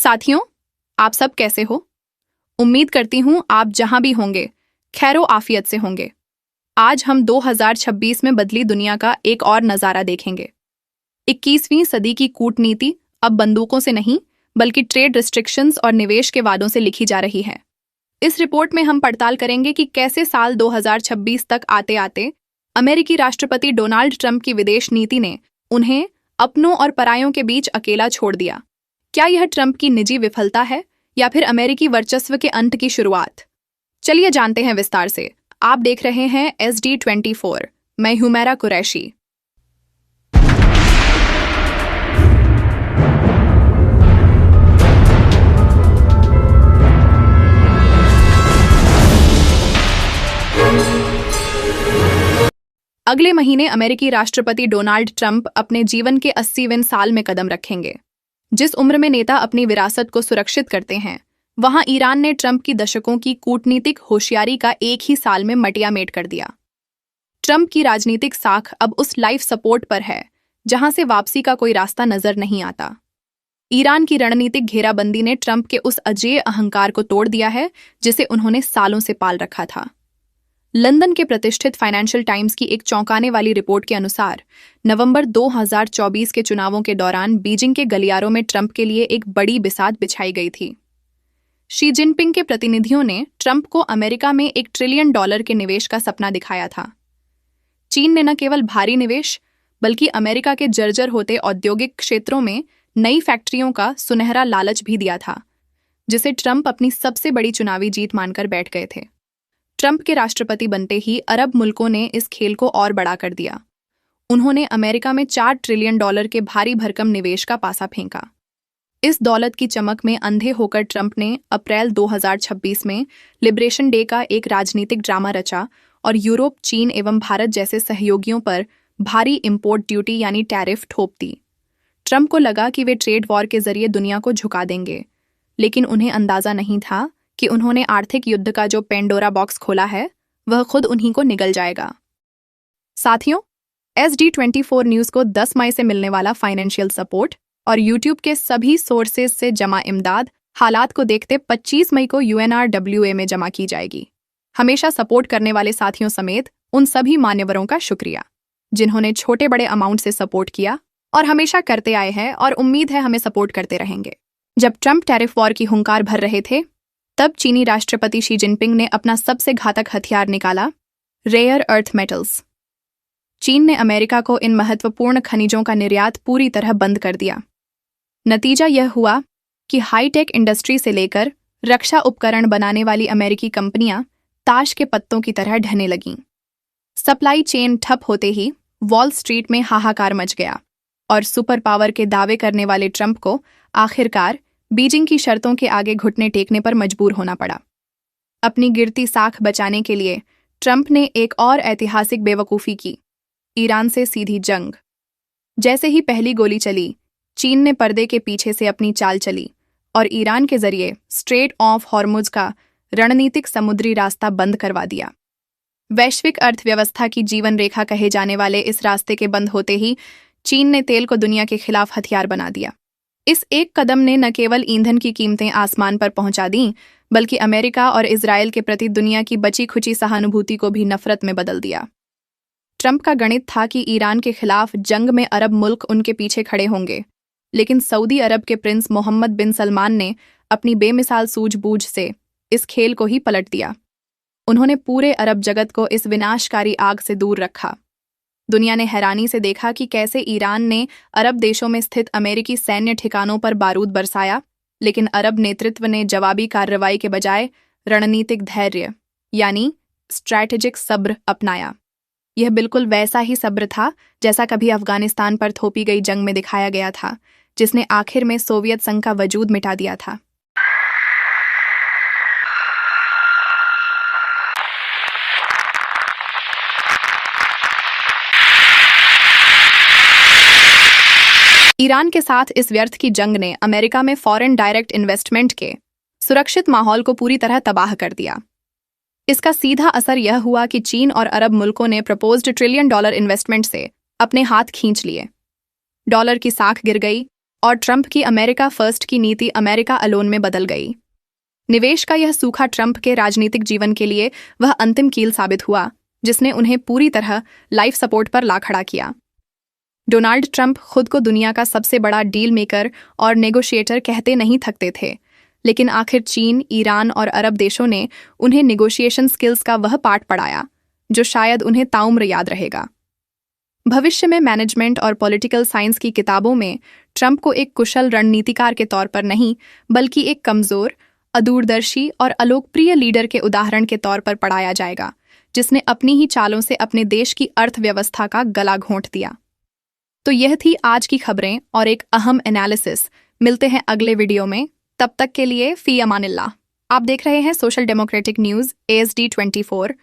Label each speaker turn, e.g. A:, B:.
A: साथियों, आप सब कैसे हो? उम्मीद करती हूँ आप जहां भी होंगे खैरो आफियत से होंगे। आज हम 2026 में बदली दुनिया का एक और नज़ारा देखेंगे। 21वीं सदी की कूटनीति अब बंदूकों से नहीं बल्कि ट्रेड रिस्ट्रिक्शंस और निवेश के वादों से लिखी जा रही है। इस रिपोर्ट में हम पड़ताल करेंगे कि कैसे साल 2026 तक आते आते अमेरिकी राष्ट्रपति डोनाल्ड ट्रंप की विदेश नीति ने उन्हें अपनों और परायों के बीच अकेला छोड़ दिया। क्या यह ट्रंप की निजी विफलता है या फिर अमेरिकी वर्चस्व के अंत की शुरुआत? चलिए जानते हैं विस्तार से। आप देख रहे हैं SD24। मैं हुमैरा कुरैशी। अगले महीने अमेरिकी राष्ट्रपति डोनाल्ड ट्रंप अपने जीवन के 80वें साल में कदम रखेंगे। जिस उम्र में नेता अपनी विरासत को सुरक्षित करते हैं, वहां ईरान ने ट्रंप की दशकों की कूटनीतिक होशियारी का एक ही साल में मटियामेट कर दिया। ट्रंप की राजनीतिक साख अब उस लाइफ सपोर्ट पर है जहां से वापसी का कोई रास्ता नजर नहीं आता। ईरान की रणनीतिक घेराबंदी ने ट्रंप के उस अजेय अहंकार को तोड़ दिया है जिसे उन्होंने सालों से पाल रखा था। लंदन के प्रतिष्ठित फाइनेंशियल टाइम्स की एक चौंकाने वाली रिपोर्ट के अनुसार नवंबर 2024 के चुनावों के दौरान बीजिंग के गलियारों में ट्रंप के लिए एक बड़ी बिसात बिछाई गई थी। शी जिनपिंग के प्रतिनिधियों ने ट्रंप को अमेरिका में $1 ट्रिलियन के निवेश का सपना दिखाया था। चीन ने न केवल भारी निवेश बल्कि अमेरिका के जर्जर होते औद्योगिक क्षेत्रों में नई फैक्ट्रियों का सुनहरा लालच भी दिया था, जिसे ट्रंप अपनी सबसे बड़ी चुनावी जीत मानकर बैठ गए थे। ट्रंप के राष्ट्रपति बनते ही अरब मुल्कों ने इस खेल को और बड़ा कर दिया। उन्होंने अमेरिका में $4 ट्रिलियन के भारी भरकम निवेश का पासा फेंका। इस दौलत की चमक में अंधे होकर ट्रंप ने अप्रैल 2026 में लिबरेशन डे का एक राजनीतिक ड्रामा रचा और यूरोप, चीन एवं भारत जैसे सहयोगियों पर भारी इंपोर्ट ड्यूटी यानी टैरिफ थोप दी। ट्रंप को लगा कि वे ट्रेड वॉर के जरिए दुनिया को झुका देंगे, लेकिन उन्हें अंदाजा नहीं था कि उन्होंने आर्थिक युद्ध का जो पेंडोरा बॉक्स खोला है वह खुद उन्हीं को निगल जाएगा। साथियों, SD24 न्यूज़ को 10 मई से मिलने वाला फाइनेंशियल सपोर्ट और YouTube के सभी सोर्सेज से जमा इमदाद हालात को देखते 25 मई को UNRWA में जमा की जाएगी। हमेशा सपोर्ट करने वाले साथियों समेत उन सभी मान्यवरों का शुक्रिया जिन्होंने छोटे बड़े अमाउंट से सपोर्ट किया और हमेशा करते आए हैं और उम्मीद है हमें सपोर्ट करते रहेंगे। जब ट्रंप टैरिफ वॉर की हुंकार भर रहे थे, तब चीनी राष्ट्रपति शी जिनपिंग ने अपना सबसे घातक हथियार निकाला, रेयर अर्थ मेटल्स। चीन ने अमेरिका को इन महत्वपूर्ण खनिजों का निर्यात पूरी तरह बंद कर दिया। नतीजा यह हुआ कि हाईटेक इंडस्ट्री से लेकर रक्षा उपकरण बनाने वाली अमेरिकी कंपनियां ताश के पत्तों की तरह ढहने लगीं। सप्लाई चेन ठप होते ही वॉल स्ट्रीट में हाहाकार मच गया और सुपर पावर के दावे करने वाले ट्रंप को आखिरकार बीजिंग की शर्तों के आगे घुटने टेकने पर मजबूर होना पड़ा। अपनी गिरती साख बचाने के लिए ट्रंप ने एक और ऐतिहासिक बेवकूफ़ी की, ईरान से सीधी जंग। जैसे ही पहली गोली चली, चीन ने पर्दे के पीछे से अपनी चाल चली और ईरान के जरिए स्ट्रेट ऑफ हॉर्मुज का रणनीतिक समुद्री रास्ता बंद करवा दिया। वैश्विक अर्थव्यवस्था की जीवन रेखा कहे जाने वाले इस रास्ते के बंद होते ही चीन ने तेल को दुनिया के खिलाफ हथियार बना दिया। इस एक कदम ने न केवल ईंधन की कीमतें आसमान पर पहुंचा दीं, बल्कि अमेरिका और इजरायल के प्रति दुनिया की बची खुची सहानुभूति को भी नफरत में बदल दिया। ट्रंप का गणित था कि ईरान के खिलाफ जंग में अरब मुल्क उनके पीछे खड़े होंगे, लेकिन सऊदी अरब के प्रिंस मोहम्मद बिन सलमान ने अपनी बेमिसाल सूझबूझ से इस खेल को ही पलट दिया। उन्होंने पूरे अरब जगत को इस विनाशकारी आग से दूर रखा। दुनिया ने हैरानी से देखा कि कैसे ईरान ने अरब देशों में स्थित अमेरिकी सैन्य ठिकानों पर बारूद बरसाया, लेकिन अरब नेतृत्व ने जवाबी कार्रवाई के बजाय रणनीतिक धैर्य यानी स्ट्रैटेजिक सब्र अपनाया। यह बिल्कुल वैसा ही सब्र था जैसा कभी अफगानिस्तान पर थोपी गई जंग में दिखाया गया था, जिसने आखिर में सोवियत संघ का वजूद मिटा दिया था। ईरान के साथ इस व्यर्थ की जंग ने अमेरिका में फॉरेन डायरेक्ट इन्वेस्टमेंट के सुरक्षित माहौल को पूरी तरह तबाह कर दिया। इसका सीधा असर यह हुआ कि चीन और अरब मुल्कों ने प्रपोज्ड $1 ट्रिलियन इन्वेस्टमेंट से अपने हाथ खींच लिए। डॉलर की साख गिर गई, और ट्रंप की अमेरिका फर्स्ट की नीति अमेरिका अलोन में बदल गई। निवेश का यह सूखा ट्रंप के राजनीतिक जीवन के लिए वह अंतिम कील साबित हुआ जिसने उन्हें पूरी तरह लाइफ सपोर्ट पर ला खड़ा किया। डोनाल्ड ट्रंप खुद को दुनिया का सबसे बड़ा डील मेकर और नेगोशिएटर कहते नहीं थकते थे, लेकिन आखिर चीन, ईरान और अरब देशों ने उन्हें नेगोशिएशन स्किल्स का वह पाठ पढ़ाया जो शायद उन्हें ताउम्र याद रहेगा। भविष्य में मैनेजमेंट और पॉलिटिकल साइंस की किताबों में ट्रंप को एक कुशल रणनीतिकार के तौर पर नहीं, बल्कि एक कमजोर, अदूरदर्शी और अलोकप्रिय लीडर के उदाहरण के तौर पर पढ़ाया जाएगा, जिसने अपनी ही चालों से अपने देश की अर्थव्यवस्था का गला घोंट दिया। तो यह थी आज की खबरें और एक अहम एनालिसिस। मिलते हैं अगले वीडियो में, तब तक के लिए फी अमानिल्लाह। आप देख रहे हैं सोशल डेमोक्रेटिक न्यूज़ ASD 24।